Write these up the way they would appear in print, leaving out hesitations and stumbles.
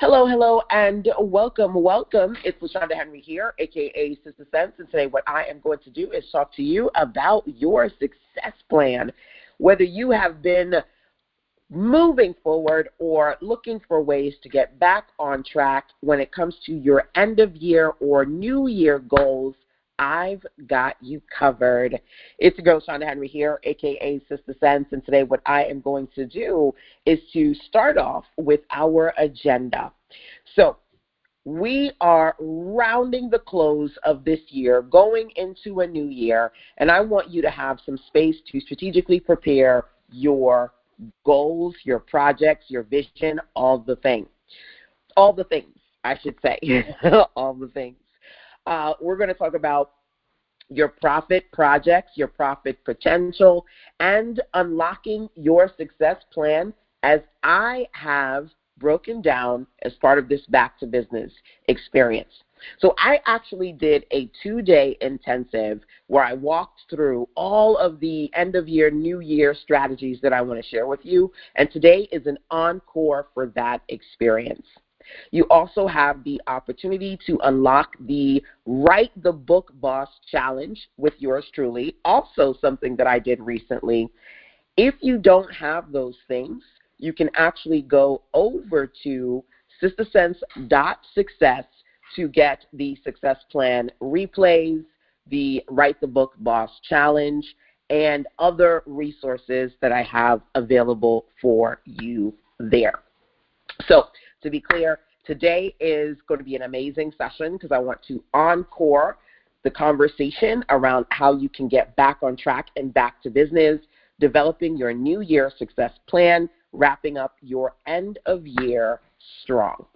Hello, hello, and welcome, welcome. It's LaShonda Henry here, aka Sister Sense, and today what I am going to do is talk to you about your success plan. Whether you have been moving forward or looking for ways to get back on track when it comes to your end of year or new year goals, I've got you covered. It's your girl, Shonda Henry here, aka Sister Sense, and today what I am going to do is to start off with our agenda. So we are rounding the close of this year, going into a new year, and I want you to have some space to strategically prepare your goals, your projects, your vision, all the things, I should say, all the things. We're going to talk about your profit projects, your profit potential, and unlocking your success plan as I have broken down as part of this Back to Business experience. So I actually did a 2-day intensive where I walked through all of the end of year, new year strategies that I want to share with you. And today is an encore for that experience. You also have the opportunity to unlock the Write the Book Boss Challenge with yours truly, also something that I did recently. If you don't have those things, you can actually go over to sistersense.success to get the success plan replays, the Write the Book Boss Challenge, and other resources that I have available for you there. So to be clear, today is going to be an amazing session because I want to encore the conversation around how you can get back on track and back to business, developing your new year success plan, wrapping up your end of year strong.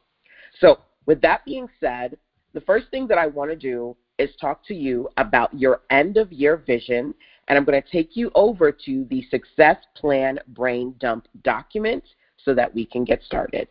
So with that being said, the first thing that I want to do is talk to you about your end of year vision, and I'm going to take you over to the success plan brain dump document so that we can get started.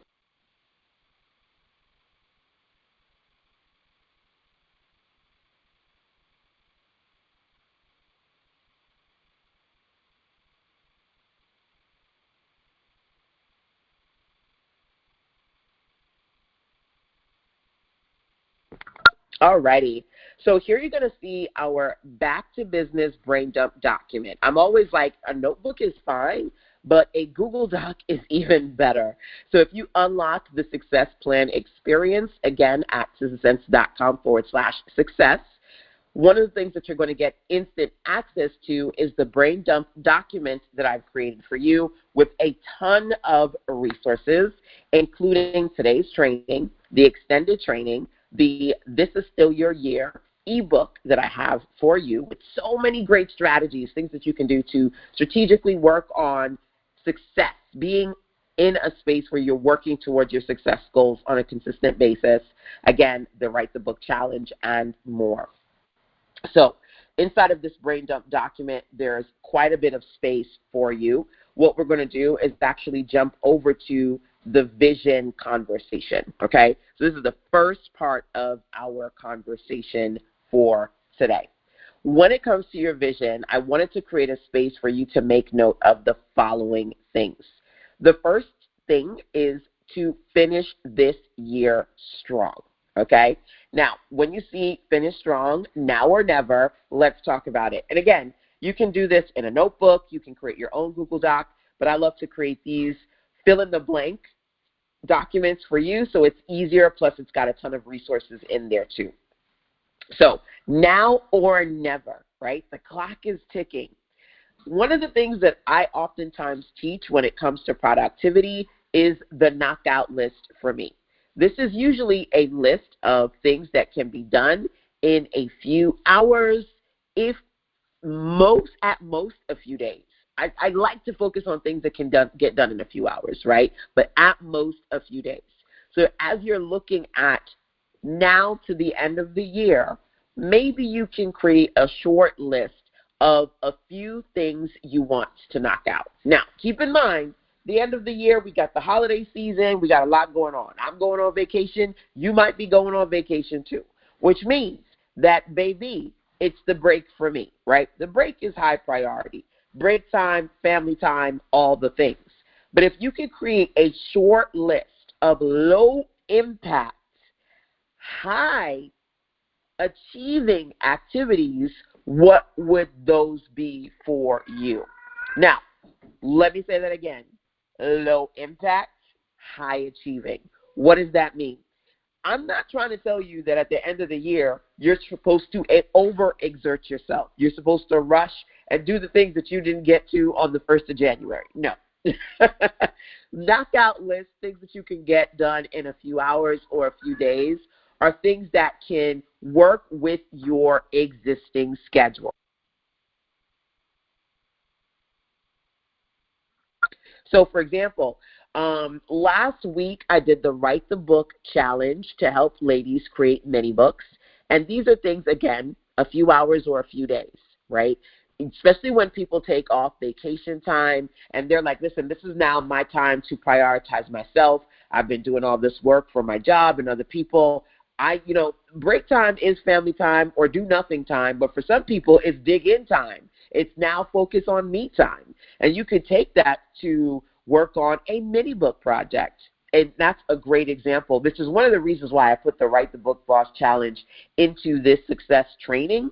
Alrighty, so here you're going to see our Back to Business brain dump document. I'm always like, a notebook is fine, but a Google Doc is even better. So if you unlock the success plan experience, again, at sistersense.com/success, one of the things that you're going to get instant access to is the brain dump document that I've created for you with a ton of resources, including today's training, the extended training, the This Is Still Your Year ebook that I have for you with so many great strategies, things that you can do to strategically work on success, being in a space where you're working towards your success goals on a consistent basis. Again, the Write the Book Challenge and more. So inside of this brain dump document, there's quite a bit of space for you. What we're going to do is actually jump over to the vision conversation, okay? So this is the first part of our conversation for today. When it comes to your vision, I wanted to create a space for you to make note of the following things. The first thing is to finish this year strong, okay? Now, when you see finish strong, now or never, let's talk about it. And again, you can do this in a notebook. You can create your own Google Doc, but I love to create these fill-in-the-blank documents for you so it's easier, plus it's got a ton of resources in there too. So now or never, right? The clock is ticking. One of the things that I oftentimes teach when it comes to productivity is the knockout list for me. This is usually a list of things that can be done in a few hours, at most a few days. I like to focus on things that can get done in a few hours, right? But at most a few days. So as you're looking at now to the end of the year, maybe you can create a short list of a few things you want to knock out. Now, keep in mind, the end of the year, we got the holiday season, we got a lot going on. I'm going on vacation, you might be going on vacation too, which means that, baby, it's the break for me, right? The break is high priority. Break time, family time, all the things. But if you can create a short list of low impact, high achieving activities, what would those be for you? Now, let me say that again. Low impact, high achieving. What does that mean? I'm not trying to tell you that at the end of the year, you're supposed to overexert yourself. You're supposed to rush and do the things that you didn't get to on the 1st of January. No. Knockout lists, things that you can get done in a few hours or a few days, are things that can work with your existing schedule. So, for example, last week I did the Write the Book Challenge to help ladies create mini books. And these are things, again, a few hours or a few days, right? Especially when people take off vacation time and they're like, listen, this is now my time to prioritize myself. I've been doing all this work for my job and other people. Break time is family time or do nothing time, but for some people it's dig in time. It's now focus on me time. And you could take that to work on a mini book project. And that's a great example. This is one of the reasons why I put the Write the Book Boss Challenge into this success training,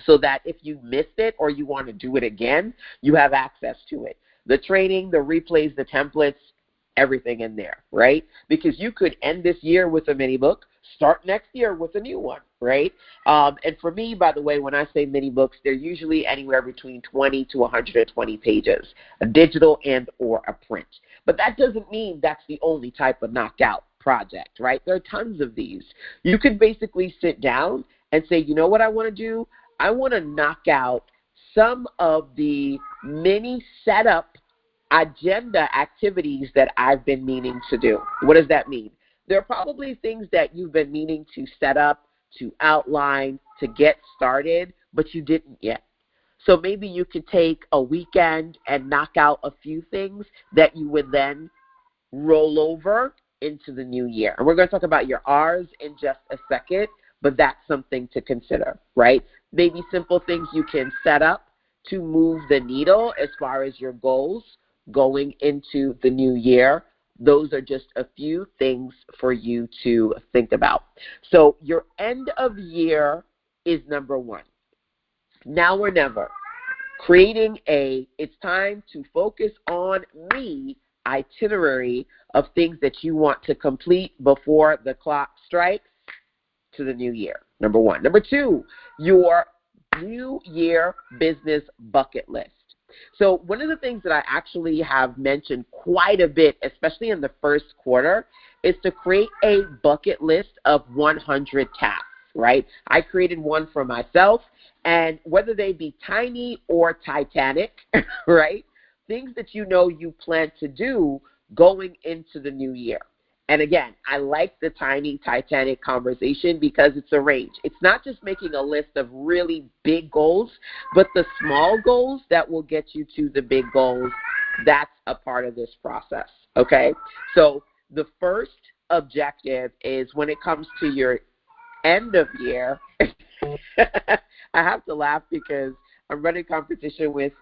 so that if you missed it or you want to do it again, you have access to it. The training, the replays, the templates, everything in there, right? Because you could end this year with a mini book, start next year with a new one, right? And for me, by the way, when I say mini books, they're usually anywhere between 20 to 120 pages, a digital and or a print. But that doesn't mean that's the only type of knockout project, right? There are tons of these. You could basically sit down and say, you know what I want to do? I want to knock out some of the mini setup agenda activities that I've been meaning to do. What does that mean? There are probably things that you've been meaning to set up, to outline, to get started, but you didn't yet. So maybe you could take a weekend and knock out a few things that you would then roll over into the new year. And we're going to talk about your R's in just a second, but that's something to consider, right? Maybe simple things you can set up to move the needle as far as your goals going into the new year. Those are just a few things for you to think about. So your end of year is number one. Now or never. Creating it's time to focus on me itinerary of things that you want to complete before the clock strikes to the new year. Number one. Number two, your new year business bucket list. So one of the things that I actually have mentioned quite a bit, especially in the first quarter, is to create a bucket list of 100 tasks, right? I created one for myself, and whether they be tiny or titanic, right? Things that you know you plan to do going into the new year. And again, I like the tiny Titanic conversation because it's a range. It's not just making a list of really big goals, but the small goals that will get you to the big goals. That's a part of this process, okay? So the first objective is when it comes to your end of year, I have to laugh because I'm running competition with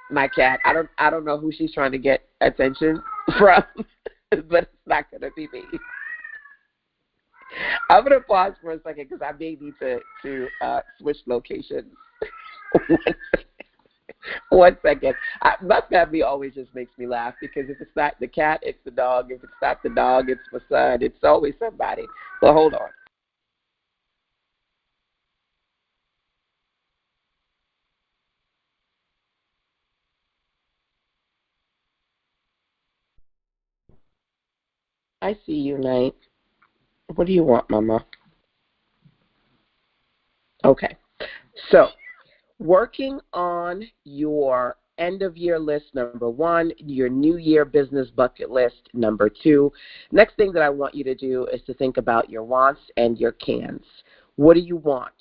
my cat. I don't know who she's trying to get attention from. But it's not going to be me. I'm going to pause for a second because I may need to switch locations. One second. My family always just makes me laugh because if it's not the cat, it's the dog. If it's not the dog, it's my son. It's always somebody. But hold on. I see you, Knight. What do you want, Mama? Okay. So, working on your end of year list, number one, your new year business bucket list, number two. Next thing that I want you to do is to think about your wants and your cans. What do you want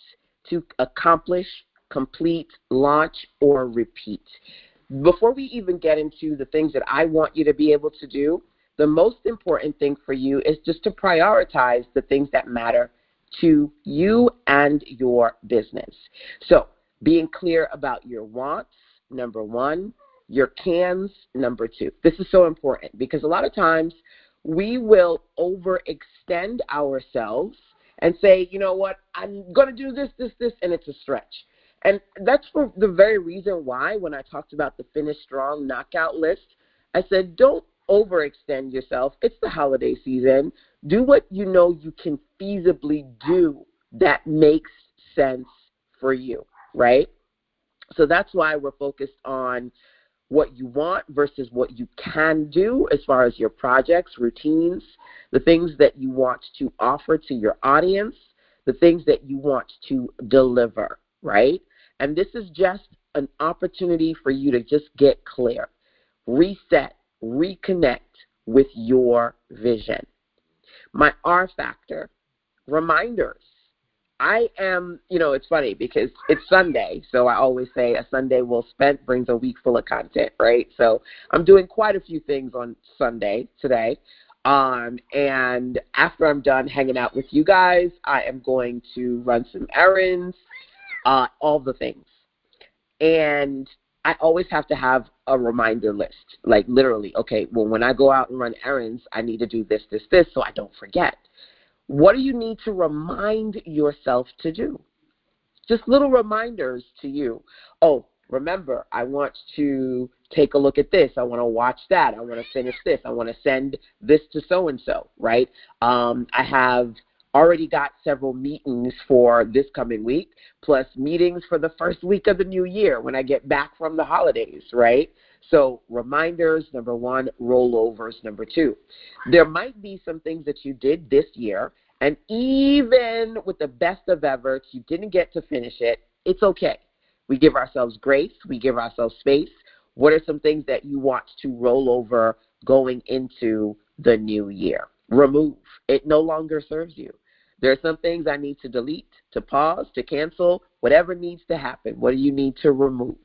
to accomplish, complete, launch, or repeat? Before we even get into the things that I want you to be able to do, the most important thing for you is just to prioritize the things that matter to you and your business. So being clear about your wants, number one, your cans, number two. This is so important because a lot of times we will overextend ourselves and say, you know what, I'm going to do this, and it's a stretch. And that's for the very reason why when I talked about the Finish Strong knockout list, I said don't overextend yourself. It's the holiday season. Do what you know you can feasibly do that makes sense for you, right? So that's why we're focused on what you want versus what you can do as far as your projects, routines, the things that you want to offer to your audience, the things that you want to deliver, right? And this is just an opportunity for you to just get clear, reset, reconnect with your vision. My R factor, reminders. I am, it's funny because it's Sunday, so I always say a Sunday well spent brings a week full of content, right? So I'm doing quite a few things on Sunday today. And after I'm done hanging out with you guys, I am going to run some errands, all the things. And I always have to have a reminder list, like literally, okay, well, when I go out and run errands, I need to do this, so I don't forget. What do you need to remind yourself to do? Just little reminders to you. Oh, remember, I want to take a look at this. I want to watch that. I want to finish this. I want to send this to so-and-so, right? I have already got several meetings for this coming week, plus meetings for the first week of the new year when I get back from the holidays, right? So reminders, number one, rollovers, number two. There might be some things that you did this year, and even with the best of efforts, you didn't get to finish it. It's okay. We give ourselves grace. We give ourselves space. What are some things that you want to roll over going into the new year? Remove. It no longer serves you. There are some things I need to delete, to pause, to cancel, whatever needs to happen. What do you need to remove?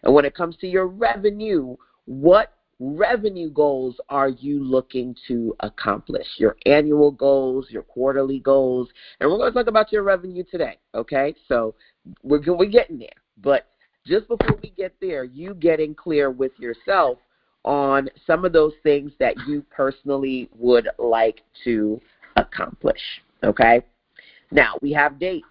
And when it comes to your revenue, what revenue goals are you looking to accomplish? Your annual goals, your quarterly goals. And we're going to talk about your revenue today, okay? So we're getting there. But just before we get there, you getting clear with yourself on some of those things that you personally would like to accomplish. Okay. Now we have dates.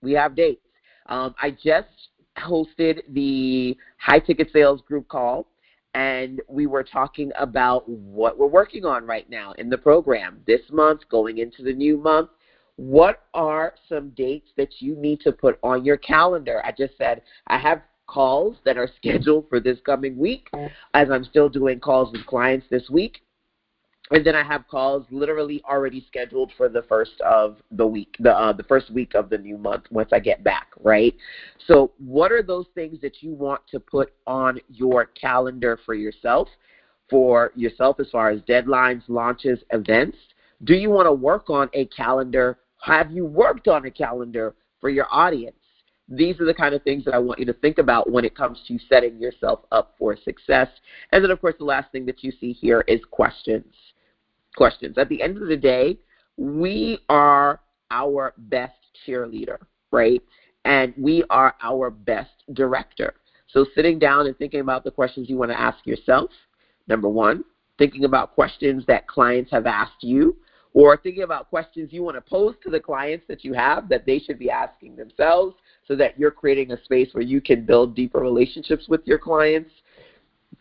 I just hosted the high ticket sales group call, and we were talking about what we're working on right now in the program this month, going into the new month. What are some dates that you need to put on your calendar? I just said I have calls that are scheduled for this coming week, as I'm still doing calls with clients this week. And then I have calls literally already scheduled for the first of the week, the first week of the new month once I get back, right? So what are those things that you want to put on your calendar for yourself as far as deadlines, launches, events? Do you want to work on a calendar? Have you worked on a calendar for your audience? These are the kind of things that I want you to think about when it comes to setting yourself up for success. And then, of course, the last thing that you see here is questions. At the end of the day, we are our best cheerleader, right? And we are our best director. So sitting down and thinking about the questions you want to ask yourself, number one, thinking about questions that clients have asked you, or thinking about questions you want to pose to the clients that you have that they should be asking themselves, so that you're creating a space where you can build deeper relationships with your clients,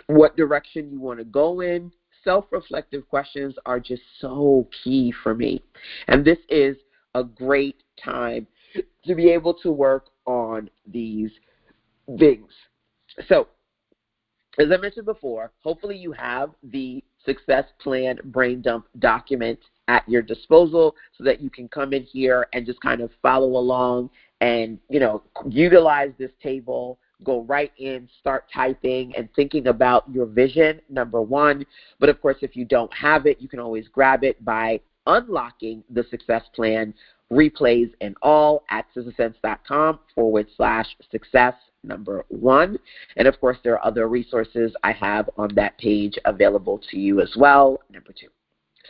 what direction you want to go in. Self-reflective questions are just so key for me. And this is a great time to be able to work on these things. So, as I mentioned before, hopefully you have the Success Plan Brain Dump document at your disposal so that you can come in here and just kind of follow along and, utilize this table. Go right in, start typing and thinking about your vision, number one. But of course, if you don't have it, you can always grab it by unlocking the Success Plan, replays and all at SistaSense.com/success number one. And of course, there are other resources I have on that page available to you as well, number two.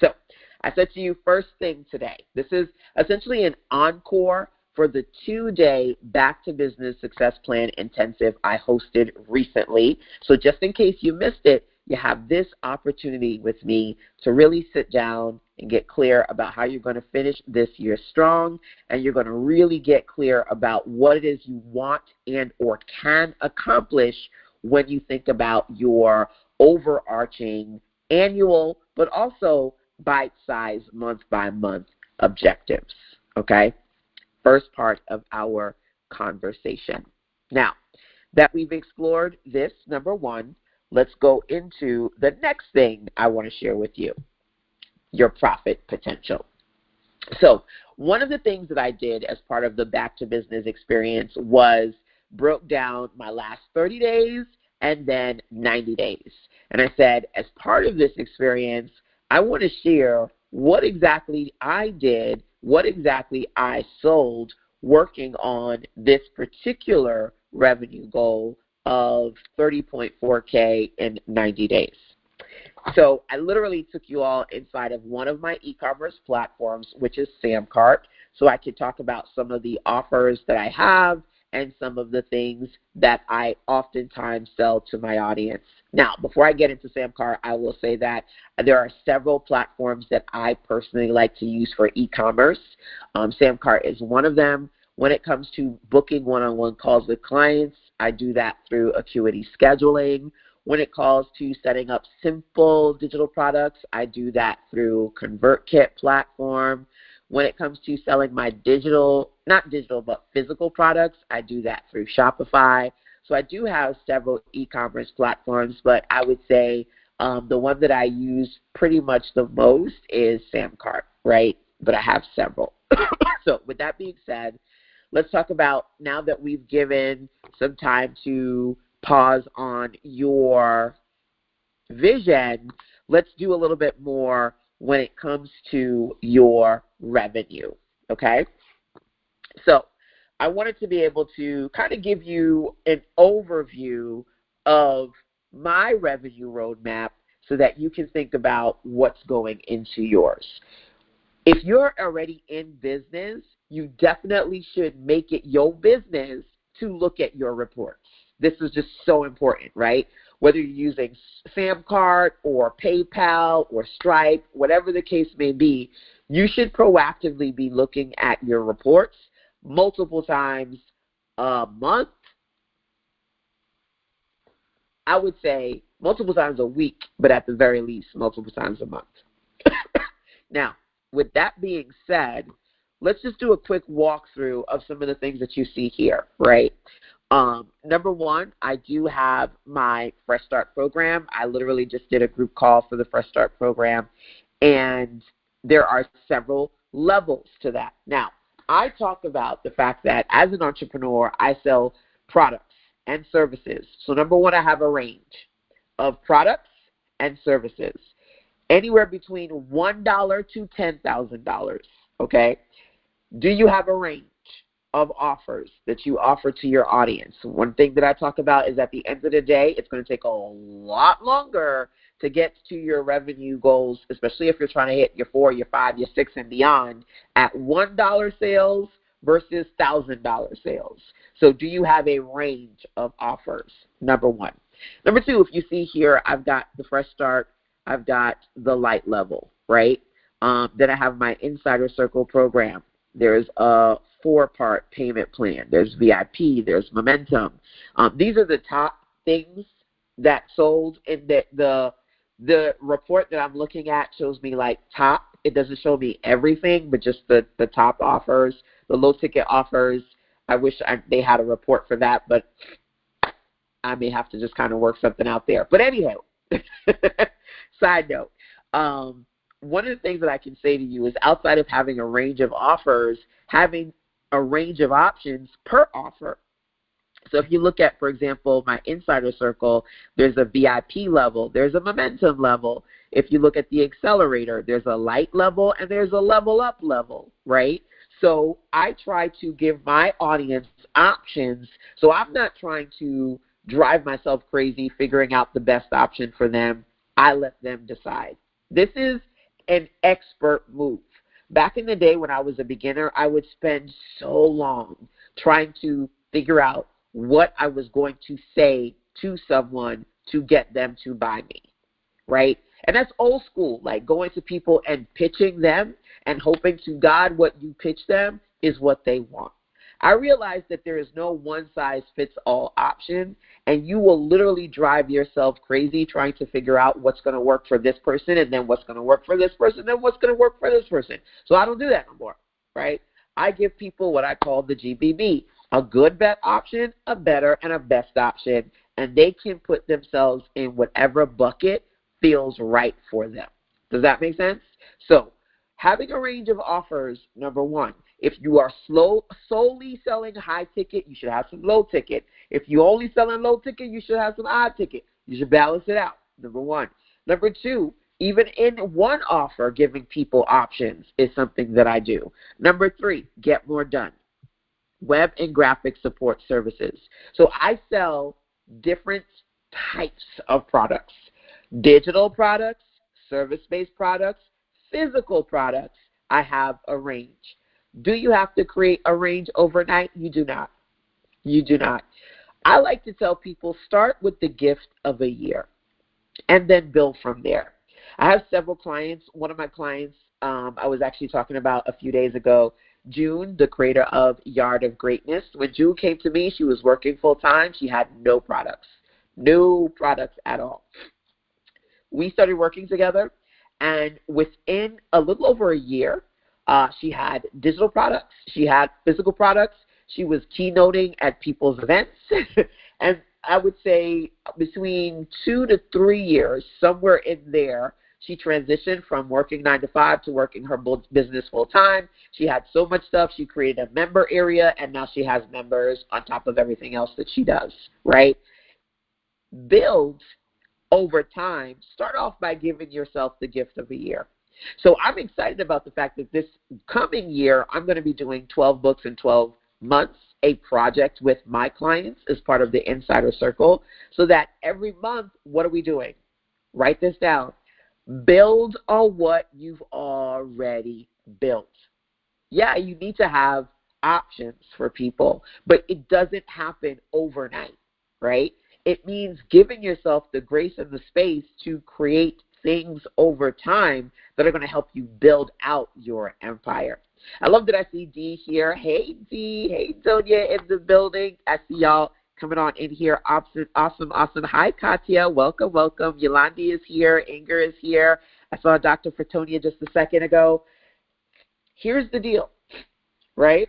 So I said to you first thing today, this is essentially an encore for the 2-day Back to Business Success Plan Intensive I hosted recently. So just in case you missed it, you have this opportunity with me to really sit down and get clear about how you're going to finish this year strong, and you're going to really get clear about what it is you want and or can accomplish when you think about your overarching annual, but also bite-sized month-by-month objectives, okay? First part of our conversation. Now, that we've explored this, number one, let's go into the next thing I want to share with you, your profit potential. So one of the things that I did as part of the Back to Business experience was broke down my last 30 days and then 90 days. And I said, as part of this experience, I want to share what exactly I did, what exactly I sold working on this particular revenue goal of 30.4K in 90 days. So I literally took you all inside of one of my e-commerce platforms, which is Samcart, so I could talk about some of the offers that I have and some of the things that I oftentimes sell to my audience. Now, before I get into Samcart, I will say that there are several platforms that I personally like to use for e-commerce. Samcart is one of them. When it comes to booking one-on-one calls with clients, I do that through Acuity Scheduling. When it calls to setting up simple digital products, I do that through ConvertKit platform. When it comes to selling my not digital, but physical products, I do that through Shopify. So I do have several e-commerce platforms, but I would say the one that I use pretty much the most is Samcart, right? But I have several. So with that being said, let's talk about, now that we've given some time to pause on your vision, let's do a little bit more when it comes to your revenue, okay? So I wanted to be able to kind of give you an overview of my revenue roadmap so that you can think about what's going into yours. If you're already in business, you definitely should make it your business to look at your reports. This is just so important, right? Whether you're using Samcart or PayPal or Stripe, whatever the case may be, you should proactively be looking at your reports multiple times a month. I would say multiple times a week, but at the very least, multiple times a month. Now, with that being said, let's just do a quick walkthrough of some of the things that you see here, right? Number one, I do have my Fresh Start program. I literally just did a group call for the Fresh Start program, and there are several levels to that. Now, I talk about the fact that as an entrepreneur, I sell products and services. So number one, I have a range of products and services, anywhere between $1 to $10,000, okay? Do you have a range of offers that you offer to your audience? One thing that I talk about is at the end of the day, it's going to take a lot longer to get to your revenue goals, especially if you're trying to hit your 4, your 5, your 6, and beyond at $1 sales versus $1,000 sales. So do you have a range of offers? Number one. Number two, if you see here, I've got the Fresh Start, I've got the light level, right? Then I have my Insider Circle program. There's a 4-part payment plan. There's VIP. There's Momentum. These are the top things that sold in the report that I'm looking at. Shows me like top. It doesn't show me everything, but just the top offers, the low ticket offers. I wish they had a report for that, but I may have to just kind of work something out there. But anyhow, side note, one of the things that I can say to you is, outside of having a range of offers, having a range of options per offer. So if you look at, for example, my Insider Circle, there's a VIP level, there's a Momentum level. If you look at the Accelerator, there's a light level and there's a level up level, right? So I try to give my audience options. So I'm not trying to drive myself crazy figuring out the best option for them. I let them decide. This is an expert move. Back in the day when I was a beginner, I would spend so long trying to figure out what I was going to say to someone to get them to buy me, right? And that's old school, like going to people and pitching them and hoping to God what you pitch them is what they want. I realize that there is no one-size-fits-all option, and you will literally drive yourself crazy trying to figure out what's going to work for this person and then what's going to work for this person and then what's going to work for this person. So I don't do that no more, right? I give people what I call the GBB, a good bet option, a better, and a best option, and they can put themselves in whatever bucket feels right for them. Does that make sense? So having a range of offers, number one. If you are solely selling high ticket, you should have some low ticket. If you're only selling low ticket, you should have some high ticket. You should balance it out, number one. Number two, even in one offer, giving people options is something that I do. Number three, get more done. Web and graphic support services. So I sell different types of products. Digital products, service-based products, physical products. I have a range. Do you have to create a range overnight? You do not. You do not. I like to tell people start with the gift of a year and then build from there. I have several clients. One of my clients I was actually talking about a few days ago, June, the creator of Yard of Greatness. When June came to me, she was working full-time. She had no products at all. We started working together, and within a little over a year, she had digital products. She had physical products. She was keynoting at people's events. And I would say between 2 to 3 years, somewhere in there, she transitioned from working 9 to 5 to working her business full time. She had so much stuff. She created a member area, and now she has members on top of everything else that she does, right? Build over time. Start off by giving yourself the gift of a year. So I'm excited about the fact that this coming year, I'm going to be doing 12 books in 12 months, a project with my clients as part of the Insider Circle, so that every month, what are we doing? Write this down. Build on what you've already built. Yeah, you need to have options for people, but it doesn't happen overnight, right? It means giving yourself the grace and the space to create things over time that are going to help you build out your empire. I love that I see Dee here. Hey, Dee. Hey, Donia in the building. I see y'all coming on in here. Awesome. Hi, Katya. Welcome. Yolandi is here. Inger is here. I saw Dr. Fratonia just a second ago. Here's the deal, right?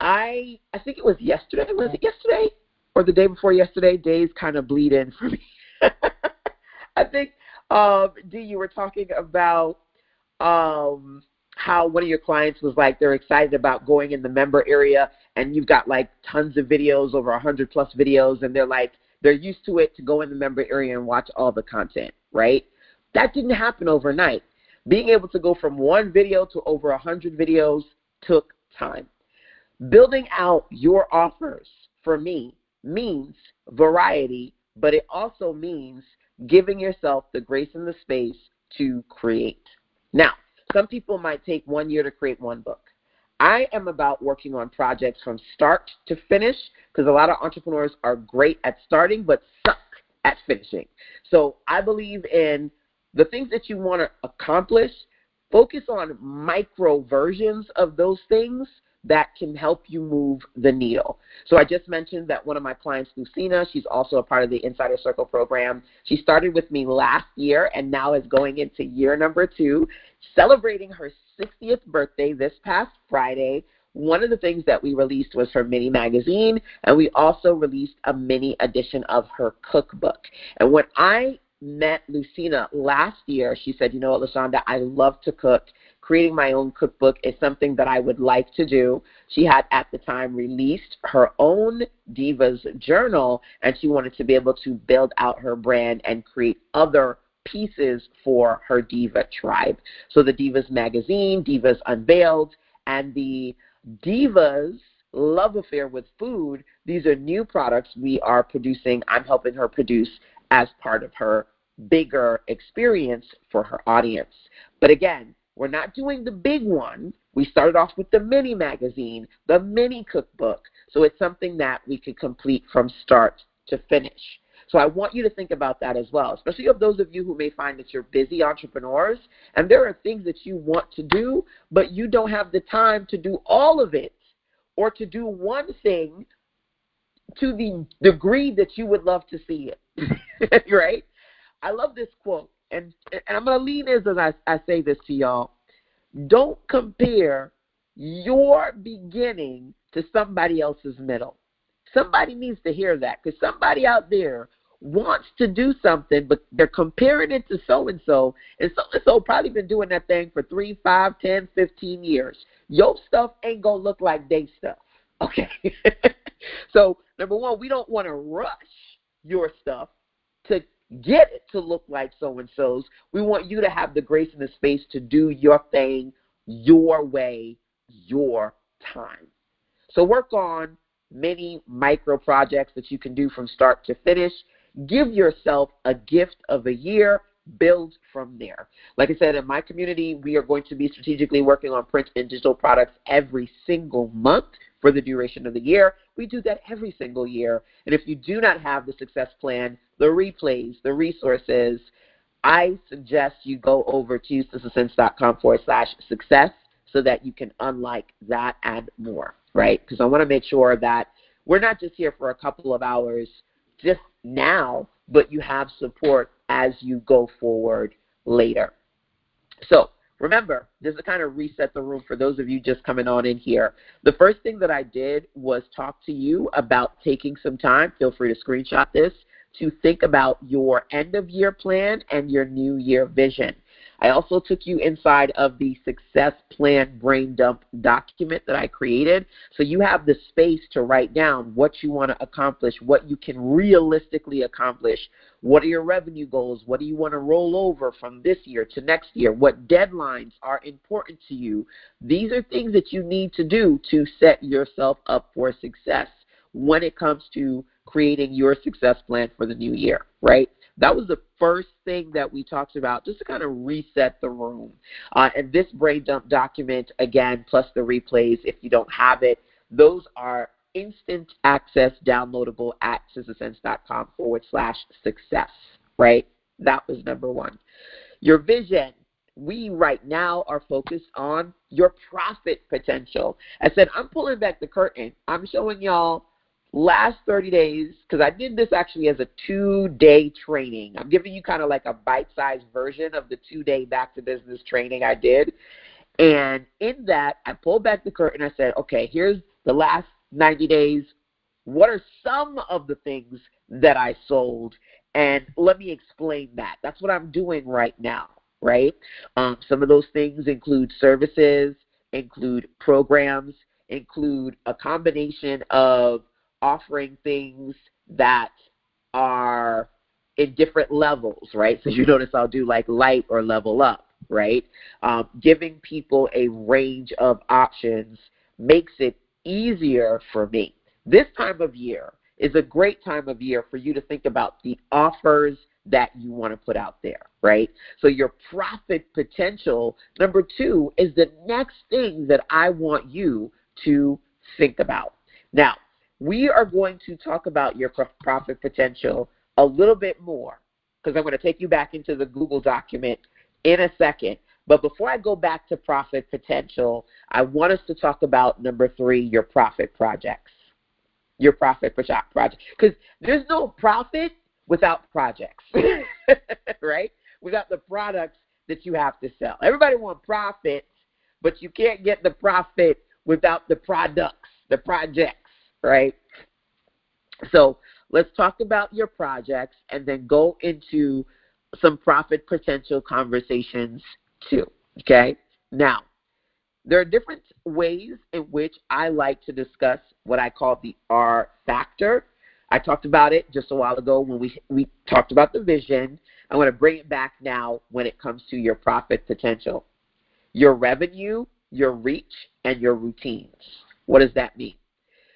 I think it was yesterday. Was it yesterday or the day before yesterday? Days kind of bleed in for me. I think, Dee, you were talking about how one of your clients was like they're excited about going in the member area, and you've got like tons of videos, over 100 plus videos, and they're used to it to go in the member area and watch all the content, right? That didn't happen overnight. Being able to go from one video to over 100 videos took time. Building out your offers for me means variety, but it also means giving yourself the grace and the space to create. Now, some people might take 1 year to create one book. I am about working on projects from start to finish, because a lot of entrepreneurs are great at starting but suck at finishing. So I believe in the things that you want to accomplish. Focus on micro versions of those things that can help you move the needle. So I just mentioned that one of my clients, Lucina, she's also a part of the Insider Circle program. She started with me last year and now is going into year number 2, celebrating her 60th birthday this past Friday. One of the things that we released was her mini magazine, and we also released a mini edition of her cookbook. And when I met Lucina last year, she said, you know what, LaShonda, I love to cook. Creating my own cookbook is something that I would like to do. She had at the time released her own Divas journal, and she wanted to be able to build out her brand and create other pieces for her Diva tribe. So the Divas magazine, Divas Unveiled, and the Divas Love Affair with Food, these are new products we are producing. I'm helping her produce as part of her bigger experience for her audience. But again, we're not doing the big one. We started off with the mini magazine, the mini cookbook. So it's something that we could complete from start to finish. So I want you to think about that as well, especially of those of you who may find that you're busy entrepreneurs and there are things that you want to do, but you don't have the time to do all of it or to do one thing to the degree that you would love to see it, right? I love this quote, and I'm going to lean in as I say this to y'all. Don't compare your beginning to somebody else's middle. Somebody needs to hear that, because somebody out there wants to do something, but they're comparing it to so-and-so, and so-and-so probably been doing that thing for 3, 5, 10, 15 years. Your stuff ain't going to look like they stuff, okay? So, number one, we don't want to rush your stuff to get it to look like so-and-so's. We want you to have the grace and the space to do your thing, your way, your time. So work on many micro projects that you can do from start to finish. Give yourself a gift of a year. Build from there. Like I said, in my community, we are going to be strategically working on print and digital products every single month for the duration of the year. We do that every single year. And if you do not have the success plan, the replays, the resources, I suggest you go over to eustaceascents.com/success so that you can unlock that and more, right? Because I want to make sure that we're not just here for a couple of hours just now, but you have support as you go forward later. So remember, just to kind of reset the room for those of you just coming on in here, the first thing that I did was talk to you about taking some time, feel free to screenshot this, to think about your end-of-year plan and your new year vision. I also took you inside of the Success Plan Brain Dump document that I created, so you have the space to write down what you want to accomplish, what you can realistically accomplish, what are your revenue goals, what do you want to roll over from this year to next year, what deadlines are important to you. These are things that you need to do to set yourself up for success when it comes to creating your success plan for the new year, right? That was the first thing that we talked about, just to kind of reset the room. And this brain dump document, again, plus the replays, if you don't have it, those are instant access downloadable at eustaceascents.com/success, right? That was number one. Your vision. We right now are focused on your profit potential. I said, I'm pulling back the curtain. I'm showing y'all last 30 days, because I did this actually as a 2-day training. I'm giving you kind of like a bite-sized version of the 2-day back to business training I did. And in that, I pulled back the curtain. I said, okay, here's the last 90 days. What are some of the things that I sold? And let me explain that. That's what I'm doing right now, right? Some of those things include services, include programs, include a combination of offering things that are in different levels, right? So you notice I'll do like light or level up, right? Giving people a range of options makes it easier for me. This time of year is a great time of year for you to think about the offers that you want to put out there, right? So your profit potential, number 2, is the next thing that I want you to think about. Now, we are going to talk about your profit potential a little bit more, because I'm going to take you back into the Google document in a second. But before I go back to profit potential, I want us to talk about number 3, your profit projects. Your profit project. Because there's no profit without projects, right? Without the products that you have to sell. Everybody wants profit, but you can't get the profit without the products, the projects, right? So let's talk about your projects and then go into some profit potential conversations too, okay? Now, there are different ways in which I like to discuss what I call the R factor. I talked about it just a while ago when we talked about the vision. I want to bring it back now when it comes to your profit potential. Your revenue, your reach, and your routines. What does that mean?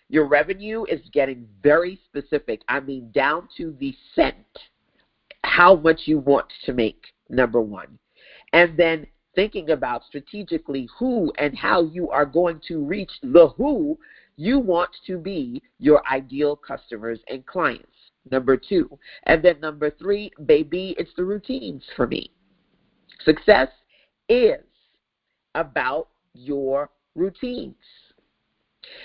Your revenue is getting very specific. I mean, down to the cent, how much you want to make, number 1. And then thinking about strategically who and how you are going to reach the who you want to be your ideal customers and clients. Number 2. And then number 3, baby, it's the routines for me. Success is about your routines.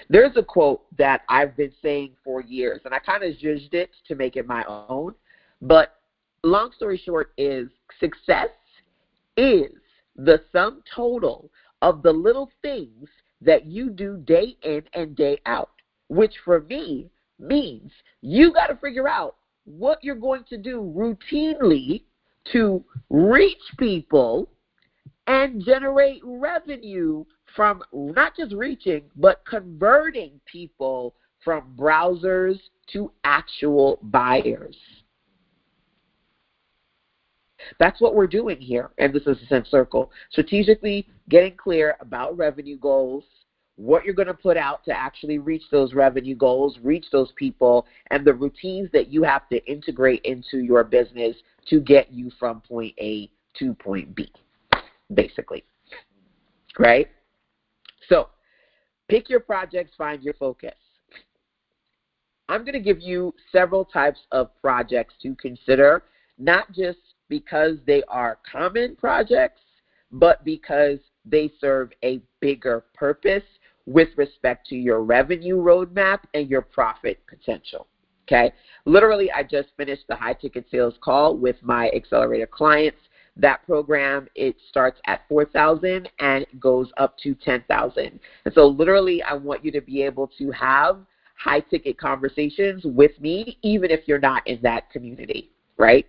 There's a quote that I've been saying for years, and I kind of zhuzhed it to make it my own. But long story short is success is the sum total of the little things that you do day in and day out, which for me means you got to figure out what you're going to do routinely to reach people and generate revenue from not just reaching, but converting people from browsers to actual buyers. That's what we're doing here in the Success Circle. Strategically getting clear about revenue goals, what you're going to put out to actually reach those revenue goals, reach those people, and the routines that you have to integrate into your business to get you from point A to point B, basically, right? So pick your projects, find your focus. I'm going to give you several types of projects to consider, not just because they are common projects, but because they serve a bigger purpose with respect to your revenue roadmap and your profit potential. Okay? Literally, I just finished the high ticket sales call with my accelerator clients. That program, it starts at $4,000 and goes up to $10,000. And so literally, I want you to be able to have high ticket conversations with me, even if you're not in that community, right?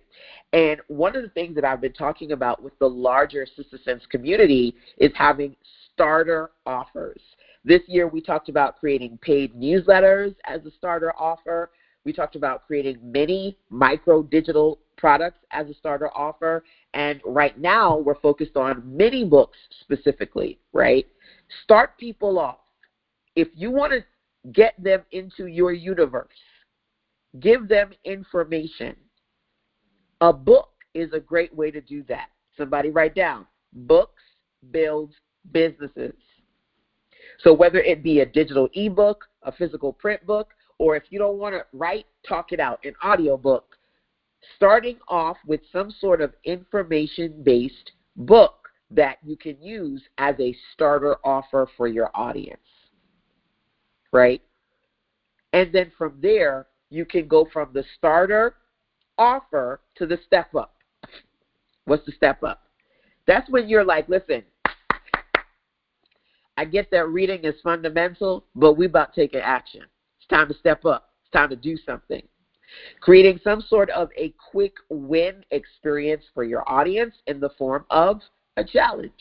And one of the things that I've been talking about with the larger Sister Sense community is having starter offers. This year, we talked about creating paid newsletters as a starter offer. We talked about creating mini micro digital products as a starter offer. And right now, we're focused on mini books specifically, right? Start people off. If you want to get them into your universe, give them information. A book is a great way to do that. Somebody write down, books build businesses. So whether it be a digital ebook, a physical print book, or if you don't want to write, talk it out, an audio book, starting off with some sort of information-based book that you can use as a starter offer for your audience, right? And then from there, you can go from the starter offer to the step up. What's the step up? That's when you're like, listen, I get that reading is fundamental, but we about taking action. It's time to step up. It's time to do something. Creating some sort of a quick win experience for your audience in the form of a challenge.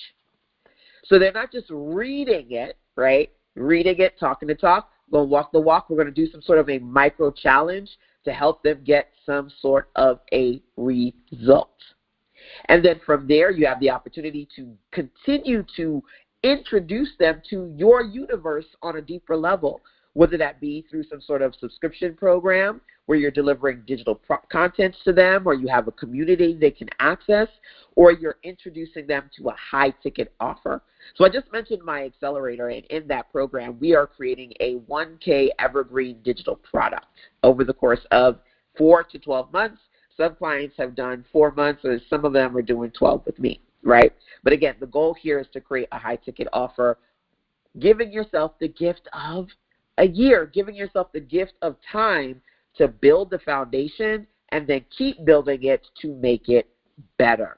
So they're not just reading it, right? Reading it, talking the talk, going to walk the walk. We're going to do some sort of a micro challenge to help them get some sort of a result. And then from there, you have the opportunity to continue to introduce them to your universe on a deeper level, whether that be through some sort of subscription program where you're delivering digital content to them, or you have a community they can access, or you're introducing them to a high-ticket offer. So I just mentioned my accelerator, and in that program, we are creating a 1K evergreen digital product over the course of 4 to 12 months. Some clients have done 4 months, or some of them are doing 12 with me, right? But again, the goal here is to create a high-ticket offer, giving yourself the gift of a year, giving yourself the gift of time to build the foundation and then keep building it to make it better.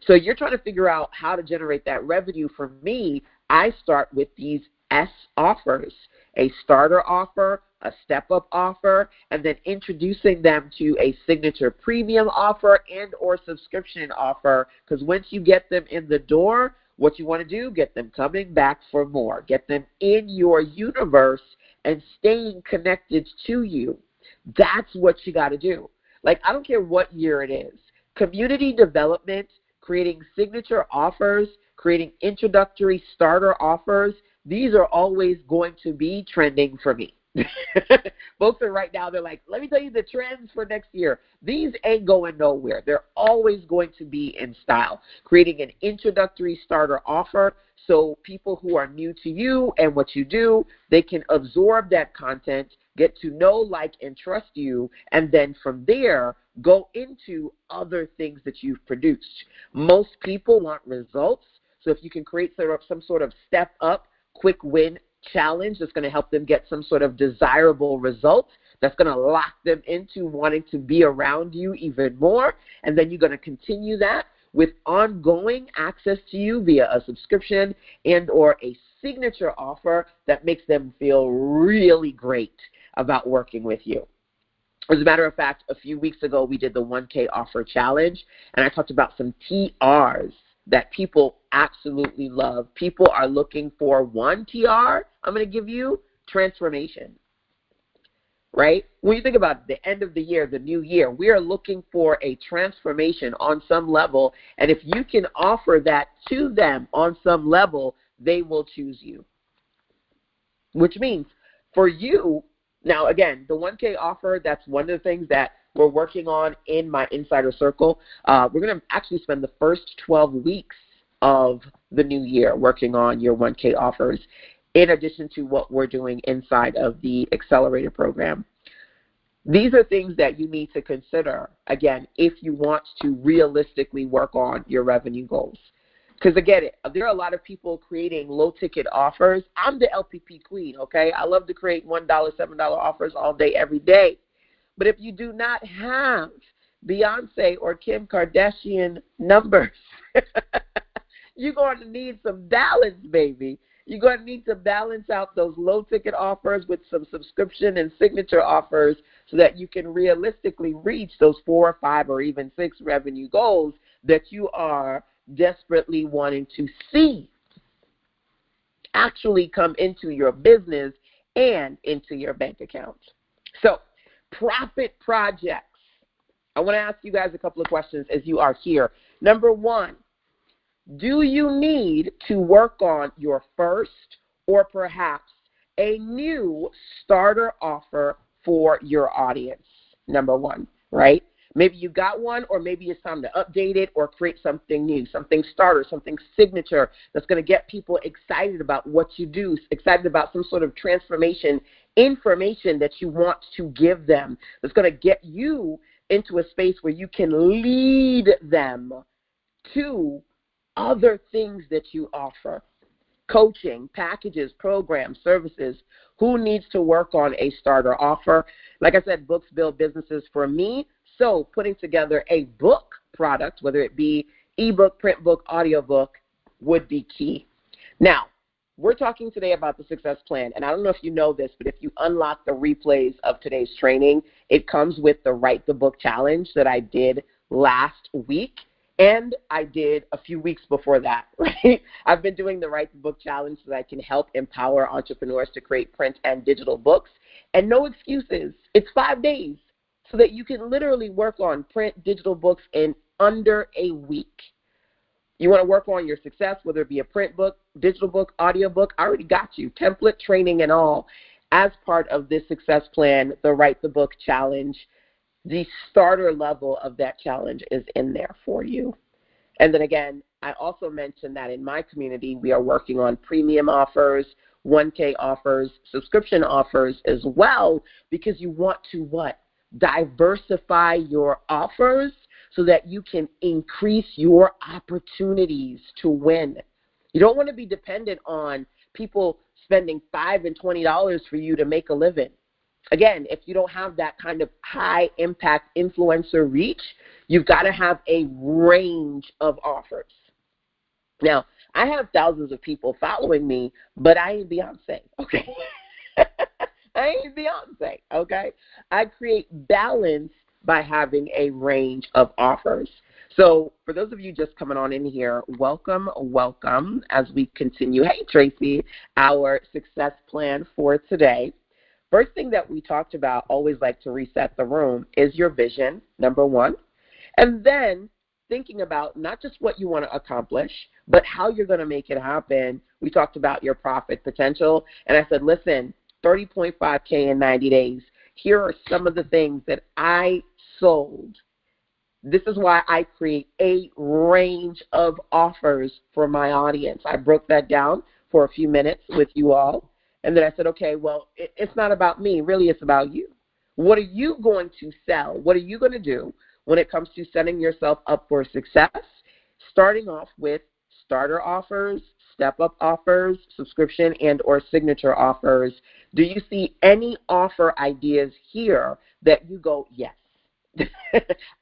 So you're trying to figure out how to generate that revenue. For me, I start with these S offers, a starter offer, a step-up offer, and then introducing them to a signature premium offer and or subscription offer, because once you get them in the door, what you want to do, get them coming back for more, get them in your universe and staying connected to you. That's what you got to do. Like, I don't care what year it is. Community development, creating signature offers, creating introductory starter offers, these are always going to be trending for me. Folks are right now, they're like, let me tell you the trends for next year. These ain't going nowhere. They're always going to be in style. Creating an introductory starter offer so people who are new to you and what you do, they can absorb that content, get to know, like, and trust you, and then from there, go into other things that you've produced. Most people want results, so if you can create some sort of step up, quick win challenge that's going to help them get some sort of desirable result, that's going to lock them into wanting to be around you even more, and then you're going to continue that with ongoing access to you via a subscription and or a signature offer that makes them feel really great about working with you. As a matter of fact, a few weeks ago, we did the 1K offer challenge, and I talked about some TRs that people absolutely love. People are looking for one TR I'm going to give you, transformation. Right? When you think about the end of the year, the new year, we are looking for a transformation on some level, and if you can offer that to them on some level, they will choose you. Which means for you, now again, the 1K offer, that's one of the things that we're working on in my Insider Circle. We're going to actually spend the first 12 weeks of the new year working on your 1K offers, in addition to what we're doing inside of the Accelerator program. These are things that you need to consider, again, if you want to realistically work on your revenue goals. Because again, there are a lot of people creating low-ticket offers. I'm the LPP queen, okay? I love to create $1, $7 offers all day, every day. But if you do not have Beyonce or Kim Kardashian numbers, you're going to need some balance, baby. You're going to need to balance out those low-ticket offers with some subscription and signature offers so that you can realistically reach those 4, 5, or even 6 revenue goals that you are desperately wanting to see actually come into your business and into your bank account. So, profit projects. I want to ask you guys a couple of questions as you are here. Number one, do you need to work on your first or perhaps a new starter offer for your audience? Number one, right? Maybe you got one, or maybe it's time to update it or create something new, something starter, something signature that's going to get people excited about what you do, excited about some sort of transformation, information that you want to give them, that's going to get you into a space where you can lead them to other things that you offer. Coaching, packages, programs, services. Who needs to work on a starter offer? Like I said, books build businesses for me. So putting together a book product, whether it be ebook, print book, audiobook, would be key. Now, we're talking today about the success plan. And I don't know if you know this, but if you unlock the replays of today's training, it comes with the Write the Book challenge that I did last week. And I did a few weeks before that, right? I've been doing the Write the Book challenge so that I can help empower entrepreneurs to create print and digital books. And no excuses. It's 5 days so that you can literally work on print digital books in under a week. You want to work on your success, whether it be a print book, digital book, audio book, I already got you, template, training, and all. As part of this success plan, the Write the Book challenge, the starter level of that challenge is in there for you. And then again, I also mentioned that in my community, we are working on premium offers, 1K offers, subscription offers as well, because you want to what? Diversify your offers so that you can increase your opportunities to win. You don't want to be dependent on people spending $5 and $20 for you to make a living. Again, if you don't have that kind of high impact influencer reach, you've got to have a range of offers. Now, I have thousands of people following me, but I ain't Beyonce, okay? I ain't Beyonce, okay? I create balance by having a range of offers. So for those of you just coming on in here, welcome, welcome as we continue. Hey, Tracy, our success plan for today. First thing that we talked about, always like to reset the room, is your vision, number one. And then thinking about not just what you want to accomplish, but how you're going to make it happen. We talked about your profit potential. And I said, listen, 30.5K in 90 days. Here are some of the things that I sold. This is why I create a range of offers for my audience. I broke that down for a few minutes with you all. And then I said, okay, well, it's not about me. Really, it's about you. What are you going to sell? What are you going to do when it comes to setting yourself up for success? Starting off with starter offers, step-up offers, subscription and or signature offers. Do you see any offer ideas here that you go, yes,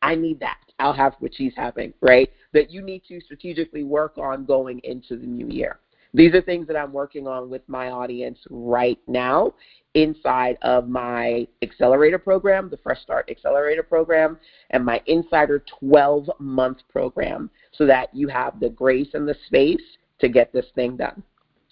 I need that. I'll have what she's having, right? That you need to strategically work on going into the new year. These are things that I'm working on with my audience right now inside of my accelerator program, the Fresh Start Accelerator program, and my Insider 12-month program, so that you have the grace and the space to get this thing done.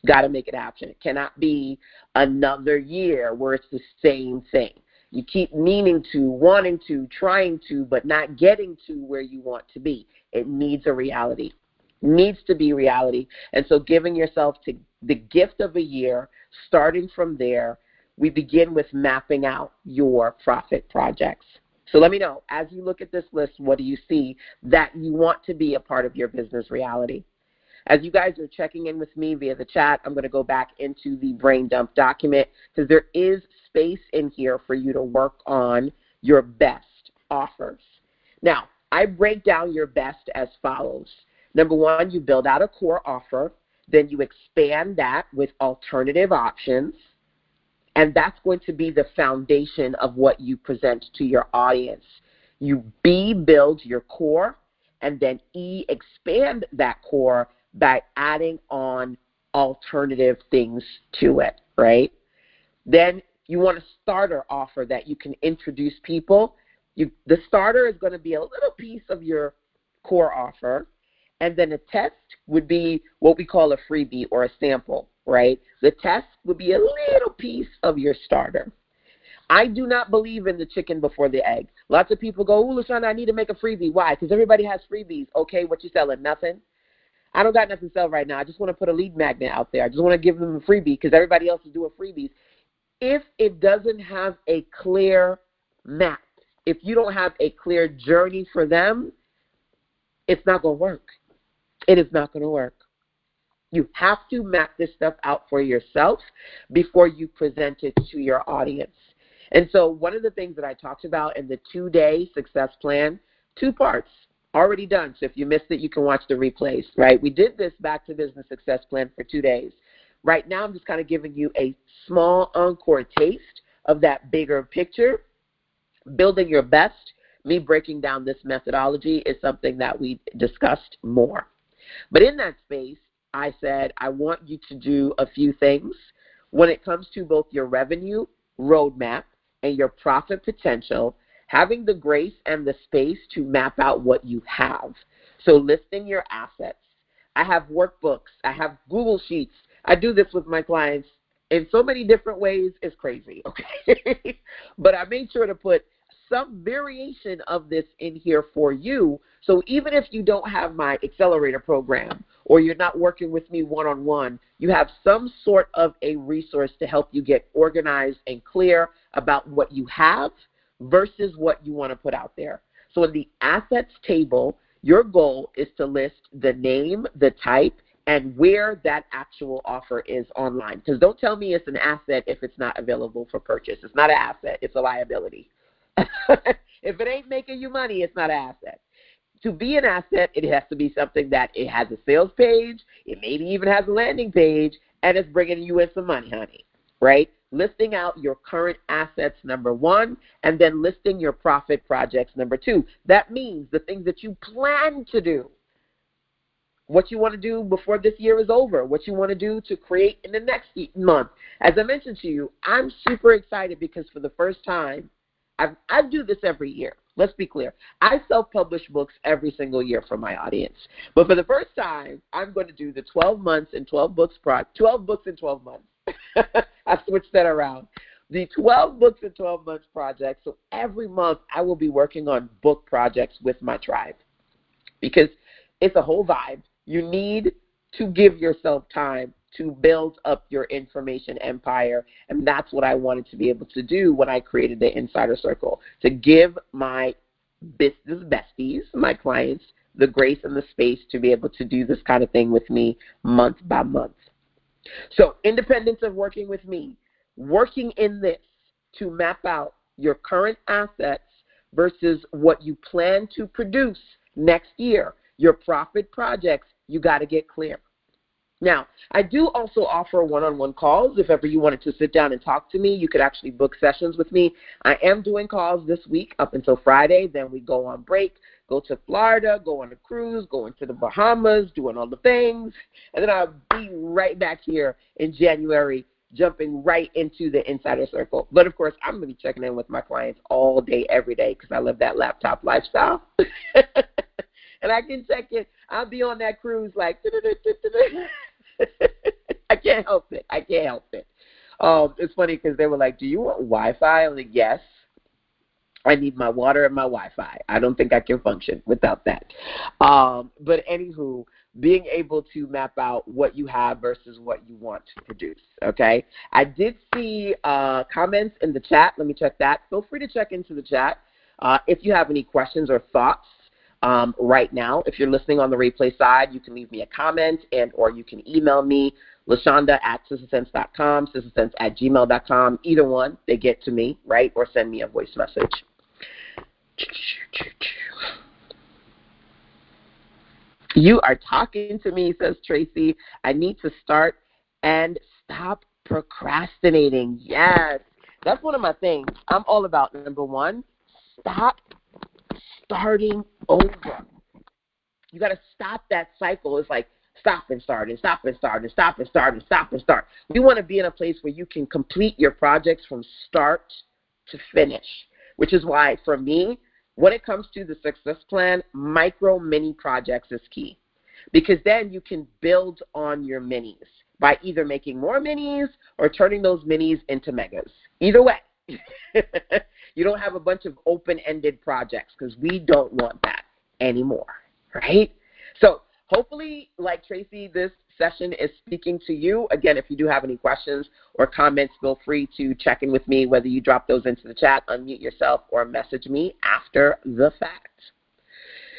Got to make it happen. It cannot be another year where it's the same thing. You keep meaning to, wanting to, trying to, but not getting to where you want to be. It needs a reality. Needs to be reality. And so giving yourself to the gift of a year, starting from there, we begin with mapping out your profit projects. So let me know, as you look at this list, what do you see that you want to be a part of your business reality? As you guys are checking in with me via the chat, I'm going to go back into the brain dump document because there is space in here for you to work on your best offers. Now, I break down your best as follows. Number one, you build out a core offer. Then you expand that with alternative options. And that's going to be the foundation of what you present to your audience. You B, build your core, and then E, expand that core by adding on alternative things to it, right? Then you want a starter offer that you can introduce people. The starter is going to be a little piece of your core offer, and then a test would be what we call a freebie or a sample, right? The test would be a little piece of your starter. I do not believe in the chicken before the egg. Lots of people go, "Ooh, LaShonda, I need to make a freebie." Why? Because everybody has freebies. Okay, what you selling? Nothing? I don't got nothing to sell right now. I just want to put a lead magnet out there. I just want to give them a freebie because everybody else is doing freebies. If it doesn't have a clear map, if you don't have a clear journey for them, it's not going to work. It is not going to work. You have to map this stuff out for yourself before you present it to your audience. And so one of the things that I talked about in the 2-day success plan, 2 parts, already done. So if you missed it, you can watch the replays, right? We did this Back to Business success plan for 2 days. Right now, I'm just kind of giving you a small encore taste of that bigger picture. Building your best, me breaking down this methodology is something that we discussed more. But in that space, I said, I want you to do a few things when it comes to both your revenue roadmap and your profit potential, having the grace and the space to map out what you have. So listing your assets. I have workbooks. I have Google Sheets. I do this with my clients in so many different ways. It's crazy, okay? But I made sure to put some variation of this in here for you. So even if you don't have my accelerator program or you're not working with me one-on-one, you have some sort of a resource to help you get organized and clear about what you have versus what you want to put out there. So in the assets table, your goal is to list the name, the type, and where that actual offer is online. Because don't tell me it's an asset if it's not available for purchase. It's not an asset. It's a liability. If it ain't making you money, it's not an asset. To be an asset, it has to be something that it has a sales page, it maybe even has a landing page, and it's bringing you in some money, honey, right? Listing out your current assets, number 1, and then listing your profit projects, number 2. That means the things that you plan to do, what you want to do before this year is over, what you want to do to create in the next month. As I mentioned to you, I'm super excited because for the first time, I do this every year. Let's be clear. I self-publish books every single year for my audience. But for the first time, I'm going to do the 12 months and 12 books 12 books in 12 months. I switched that around. The 12 books in 12 months project. So every month I will be working on book projects with my tribe because it's a whole vibe. You need to give yourself time to build up your information empire. And that's what I wanted to be able to do when I created the Insider Circle, to give my business besties, my clients, the grace and the space to be able to do this kind of thing with me month by month. So independence of working with me, working in this to map out your current assets versus what you plan to produce next year, your profit projects, you got to get clear. Now, I do also offer one-on-one calls. If ever you wanted to sit down and talk to me, you could actually book sessions with me. I am doing calls this week up until Friday. Then we go on break, go to Florida, go on a cruise, go into the Bahamas, doing all the things. And then I'll be right back here in January, jumping right into the Insider Circle. But, of course, I'm going to be checking in with my clients all day, every day, because I live that laptop lifestyle. And I can check it. I'll be on that cruise like, I can't help it. I can't help it. It's funny because they were like, do you want Wi-Fi? I'm like, yes. I need my water and my Wi-Fi. I don't think I can function without that. But anywho, being able to map out what you have versus what you want to produce, okay? I did see comments in the chat. Let me check that. Feel free to check into the chat if you have any questions or thoughts. Right now, if you're listening on the replay side, you can leave me a comment or you can email me, LaShonda@SisterSense.com, SisterSense@gmail.com. Either one, they get to me, right? Or send me a voice message. You are talking to me, says Tracy. I need to start and stop procrastinating. Yes, that's one of my things. I'm all about, number one, stop starting over. You got to stop that cycle. It's like stop and start and stop and start and stop and start and stop and start. We want to be in a place where you can complete your projects from start to finish, which is why for me, when it comes to the success plan, micro mini projects is key, because then you can build on your minis by either making more minis or turning those minis into megas. Either way. You don't have a bunch of open-ended projects, because we don't want that anymore, right? So hopefully, like Tracy, this session is speaking to you. Again, if you do have any questions or comments, feel free to check in with me, whether you drop those into the chat, unmute yourself, or message me after the fact.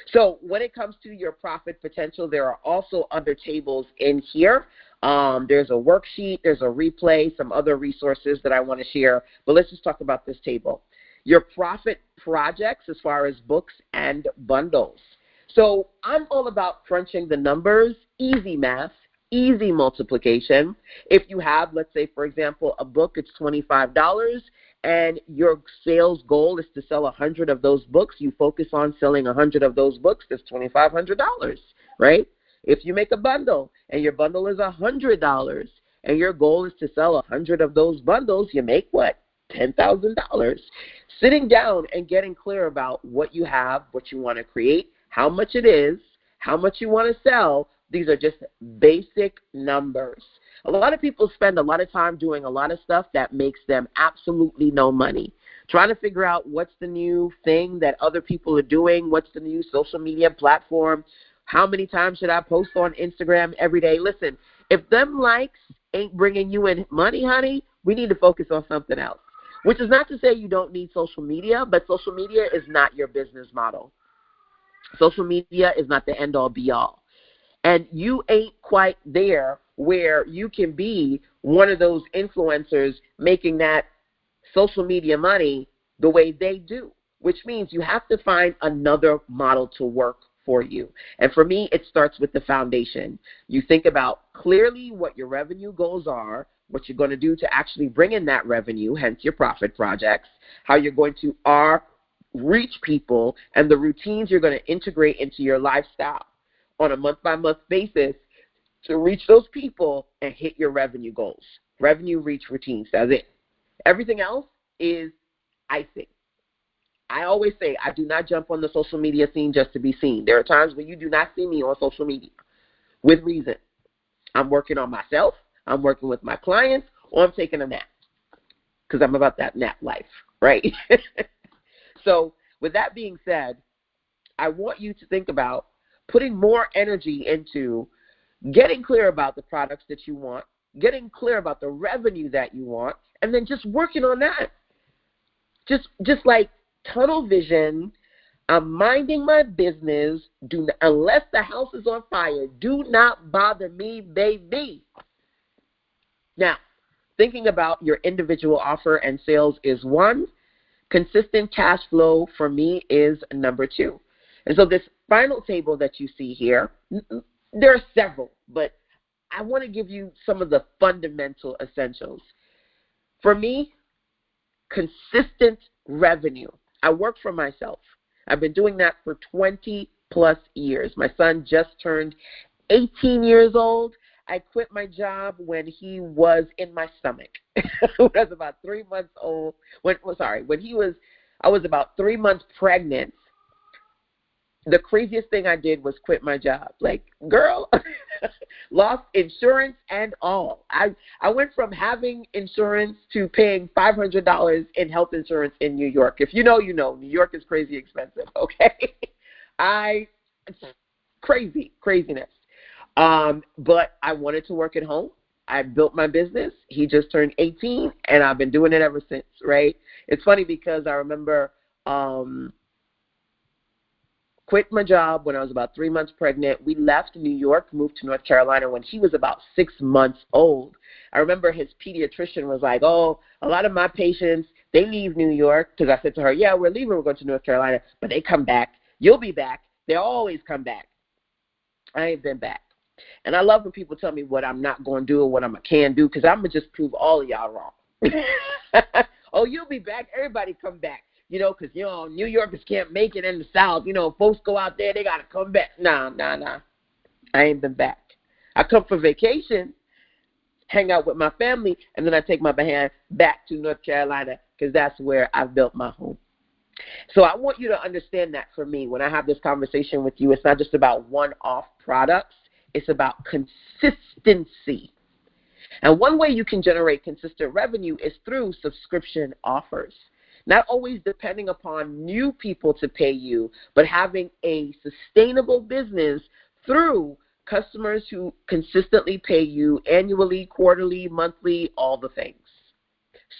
So when it comes to your profit potential, there are also other tables in here. There's a worksheet, there's a replay, some other resources that I want to share. But let's just talk about this table. Your profit projects as far as books and bundles. So I'm all about crunching the numbers, easy math, easy multiplication. If you have, let's say, for example, a book, it's $25, and your sales goal is to sell 100 of those books, you focus on selling 100 of those books, that's $2,500, right? If you make a bundle, and your bundle is $100, and your goal is to sell 100 of those bundles, you make what? $10,000. Sitting down and getting clear about what you have, what you want to create, how much it is, how much you want to sell. These are just basic numbers. A lot of people spend a lot of time doing a lot of stuff that makes them absolutely no money. Trying to figure out what's the new thing that other people are doing, what's the new social media platform, how many times should I post on Instagram every day. Listen, if them likes ain't bringing you in money, honey, we need to focus on something else. Which is not to say you don't need social media, but social media is not your business model. Social media is not the end-all, be-all. And you ain't quite there where you can be one of those influencers making that social media money the way they do, which means you have to find another model to work for you. And for me, it starts with the foundation. You think about clearly what your revenue goals are, what you're going to do to actually bring in that revenue, hence your profit projects, how you're going to reach people, and the routines you're going to integrate into your lifestyle on a month-by-month basis to reach those people and hit your revenue goals. Revenue, reach, routines, that's it. Everything else is icing. I always say I do not jump on the social media scene just to be seen. There are times when you do not see me on social media with reason. I'm working on myself, I'm working with my clients, or I'm taking a nap because I'm about that nap life, right? So with that being said, I want you to think about putting more energy into getting clear about the products that you want, getting clear about the revenue that you want, and then just working on that. Just like tunnel vision, I'm minding my business. Unless the house is on fire, do not bother me, baby. Now, thinking about your individual offer and sales is one. Consistent cash flow for me is number two. And so this final table that you see here, there are several, but I want to give you some of the fundamental essentials. For me, consistent revenue. I work for myself. I've been doing that for 20 plus years. My son just turned 18 years old. I quit my job when he was in my stomach. I was about 3 months old. I was about 3 months pregnant. The craziest thing I did was quit my job. Like, girl, lost insurance and all. I went from having insurance to paying $500 in health insurance in New York. If you know, you know. New York is crazy expensive, okay? Craziness. But I wanted to work at home. I built my business. He just turned 18, and I've been doing it ever since, right? It's funny because I remember quit my job when I was about 3 months pregnant. We left New York, moved to North Carolina when he was about 6 months old. I remember his pediatrician was like, oh, a lot of my patients, they leave New York, because I said to her, yeah, we're leaving, we're going to North Carolina, but they come back. You'll be back. They always come back. I ain't been back. And I love when people tell me what I'm not going to do or what I can do, because I'm going to just prove all of y'all wrong. Oh, you'll be back. Everybody come back. Because, New Yorkers can't make it in the South. Folks go out there, they got to come back. Nah. I ain't been back. I come for vacation, hang out with my family, and then I take my behind back to North Carolina because that's where I've built my home. So I want you to understand that for me, when I have this conversation with you, it's not just about one-off products. It's about consistency. And one way you can generate consistent revenue is through subscription offers. Not always depending upon new people to pay you, but having a sustainable business through customers who consistently pay you annually, quarterly, monthly, all the things.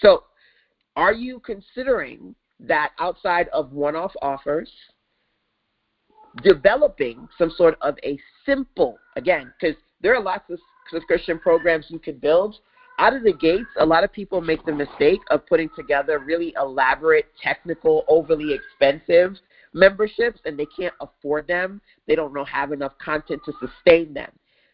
So are you considering that outside of one-off offers, developing some sort of a simple, again, because there are lots of subscription programs you can build. Out of the gates, a lot of people make the mistake of putting together really elaborate, technical, overly expensive memberships, and they can't afford them. They don't have enough content to sustain them.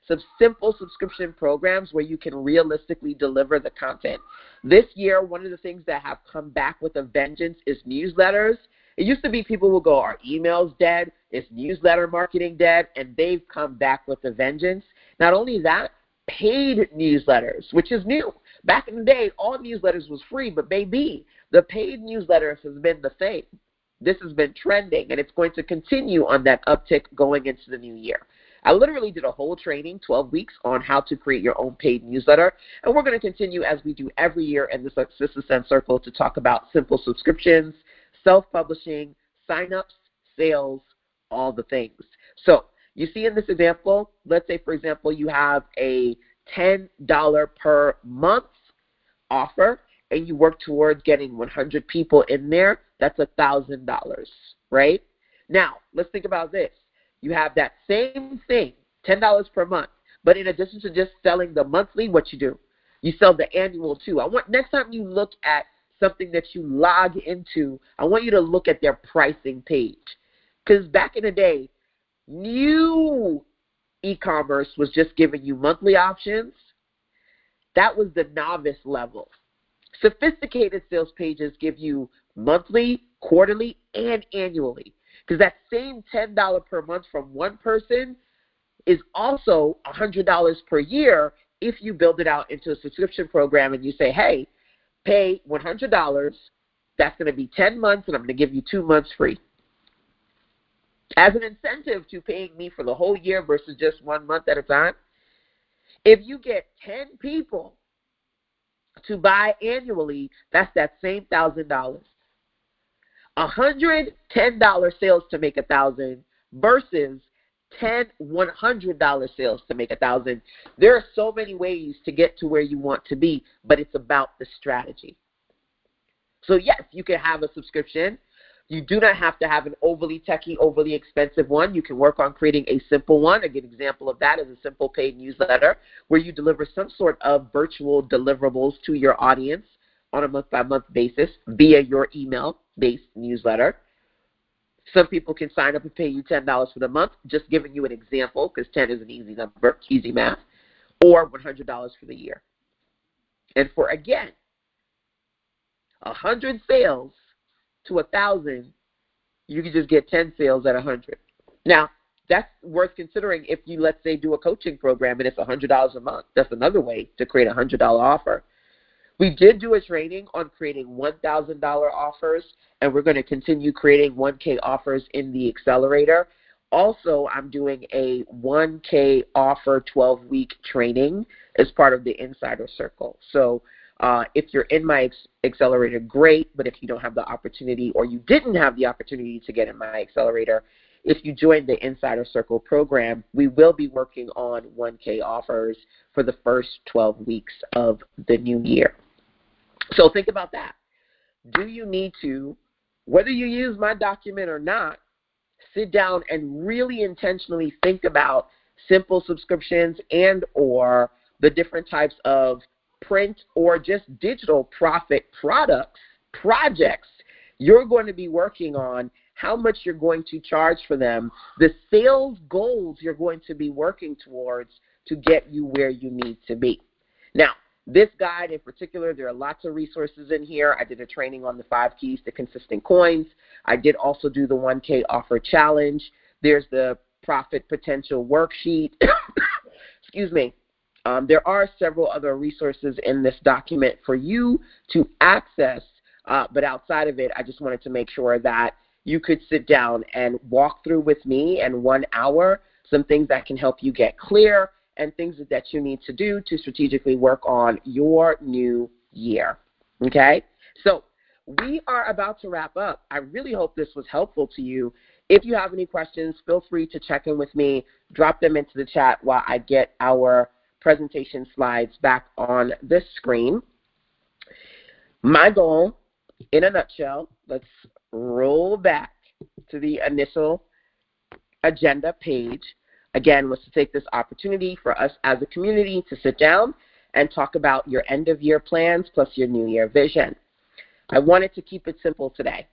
Some simple subscription programs where you can realistically deliver the content. This year, one of the things that have come back with a vengeance is newsletters. It used to be people will go, are emails dead? Is newsletter marketing dead? And they've come back with a vengeance. Not only that, paid newsletters, which is new. Back in the day, all newsletters was free, but baby, the paid newsletters has been the thing. This has been trending, and it's going to continue on that uptick going into the new year. I literally did a whole training, 12 weeks, on how to create your own paid newsletter, and we're going to continue as we do every year in the Success Ascend Circle to talk about simple subscriptions, self-publishing, sign-ups, sales, all the things. So you see in this example, let's say, for example, you have a $10 per month offer, and you work towards getting 100 people in there. That's $1,000, right? Now, let's think about this. You have that same thing, $10 per month, but in addition to just selling the monthly, what you do? You sell the annual too. I want next time you look at something that you log into, I want you to look at their pricing page. Because back in the day, new e-commerce was just giving you monthly options. That was the novice level. Sophisticated sales pages give you monthly, quarterly, and annually. Because that same $10 per month from one person is also $100 per year if you build it out into a subscription program and you say, hey, pay $100. That's going to be 10 months, and I'm going to give you 2 months free. As an incentive to paying me for the whole year versus just 1 month at a time, if you get 10 people to buy annually, that's that same $1,000. $110 sales to make $1,000 versus 10 $100 sales to make $1,000. There are so many ways to get to where you want to be, but it's about the strategy. So yes, you can have a subscription. You do not have to have an overly techy, overly expensive one. You can work on creating a simple one. A good example of that is a simple paid newsletter where you deliver some sort of virtual deliverables to your audience on a month-by-month basis via your email-based newsletter. Some people can sign up and pay you $10 for the month, just giving you an example because 10 is an easy number, easy math, or $100 for the year. And for, again, 100 sales to 1,000, you can just get 10 sales at 100. Now, that's worth considering if you, let's say, do a coaching program and it's $100 a month. That's another way to create a $100 offer. We did do a training on creating $1,000 offers, and we're going to continue creating 1K offers in the accelerator. Also, I'm doing a 1K offer 12-week training as part of the Insider Circle. So if you're in my accelerator, great, but if you don't have the opportunity or you didn't have the opportunity to get in my accelerator, if you join the Insider Circle program, we will be working on 1K offers for the first 12 weeks of the new year. So think about that. Do you need to, whether you use my document or not, sit down and really intentionally think about simple subscriptions and or the different types of print or just digital profit projects you're going to be working on, how much you're going to charge for them, the sales goals you're going to be working towards to get you where you need to be. Now, this guide in particular, there are lots of resources in here. I did a training on the 5 keys to consistent coins. I did also do the 1K offer challenge. There's the profit potential worksheet. Excuse me. There are several other resources in this document for you to access, but outside of it, I just wanted to make sure that you could sit down and walk through with me in 1 hour some things that can help you get clear and things that you need to do to strategically work on your new year, okay? So we are about to wrap up. I really hope this was helpful to you. If you have any questions, feel free to check in with me. Drop them into the chat while I get our presentation slides back on the screen. My goal, in a nutshell, let's roll back to the initial agenda page, again, was to take this opportunity for us as a community to sit down and talk about your end-of-year plans plus your new year vision. I wanted to keep it simple today.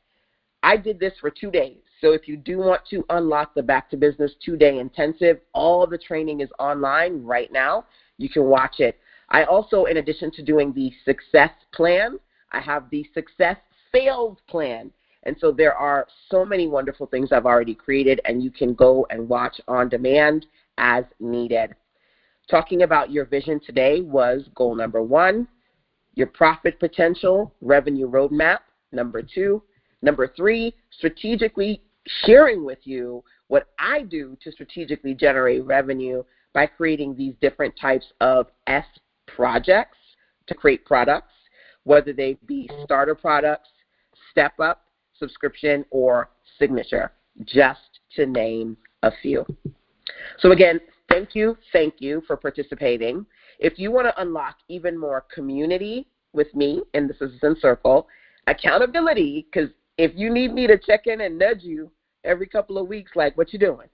I did this for 2 days. So if you do want to unlock the Back to Business 2-day intensive, all the training is online right now. You can watch it. I also, in addition to doing the success plan, I have the success sales plan. And so there are so many wonderful things I've already created, and you can go and watch on demand as needed. Talking about your vision today was goal number 1, your profit potential revenue roadmap, number 2. Number 3, strategically sharing with you what I do to strategically generate revenue by creating these different types of S projects to create products, whether they be starter products, step up, subscription, or signature, just to name a few. So again, thank you for participating. If you want to unlock even more community with me in the Citizen Circle, accountability, because if you need me to check in and nudge you every couple of weeks, like, what you doing?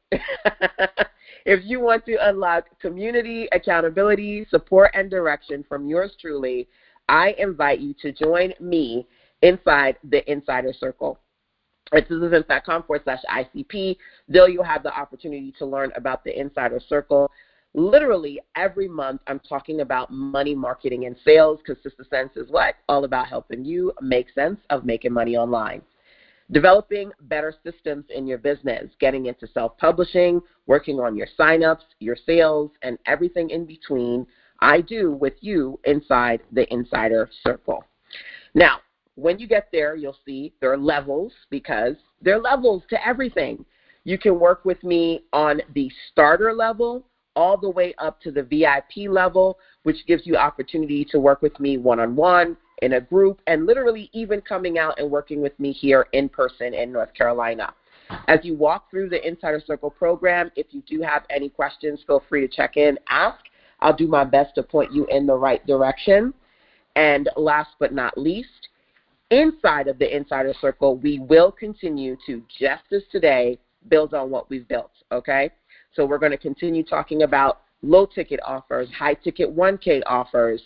If you want to unlock community, accountability, support, and direction from yours truly, I invite you to join me inside the Insider Circle. At citizens.com/ICP. There you'll have the opportunity to learn about the Insider Circle. Literally every month I'm talking about money, marketing, and sales, because Sister Sense is what? All about helping you make sense of making money online. Developing better systems in your business, getting into self-publishing, working on your signups, your sales, and everything in between, I do with you inside the Insider Circle. Now, when you get there, you'll see there are levels, because there are levels to everything. You can work with me on the starter level all the way up to the VIP level, which gives you opportunity to work with me one-on-one, in a group, and literally even coming out and working with me here in person in North Carolina. As you walk through the Insider Circle program, if you do have any questions, feel free to check in, ask. I'll do my best to point you in the right direction. And last but not least, Inside of the Insider Circle, we will continue to, just as today, build on what we've built, okay? So we're going to continue talking about low-ticket offers, high-ticket 1K offers,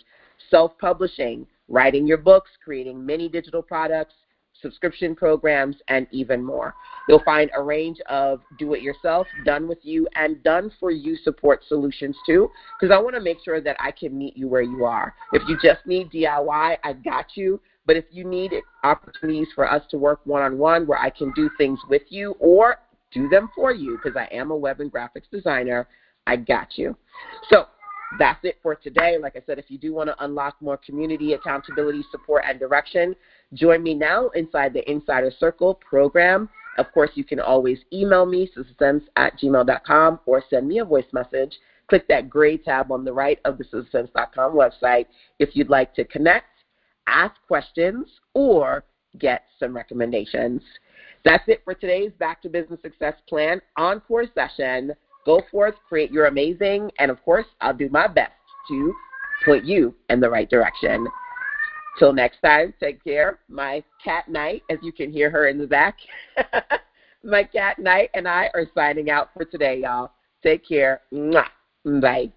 self-publishing, writing your books, creating mini digital products, subscription programs, and even more. You'll find a range of do-it-yourself, done-with-you, and done-for-you support solutions too, because I want to make sure that I can meet you where you are. If you just need DIY, I got you. But if you need opportunities for us to work one-on-one where I can do things with you or do them for you, because I am a web and graphics designer, I got you. So that's it for today. Like I said, if you do want to unlock more community, accountability, support, and direction, join me now inside the Insider Circle program. Of course, you can always email me, sistasense@gmail.com, or send me a voice message. Click that gray tab on the right of the sistasense.com website if you'd like to connect, ask questions, or get some recommendations. That's it for today's Back to Business Success Plan Encore session. Go forth, create your amazing, and of course, I'll do my best to point you in the right direction. Till next time, take care. My cat Knight, as you can hear her in the back, my cat Knight and I are signing out for today, y'all. Take care. Mwah. Bye.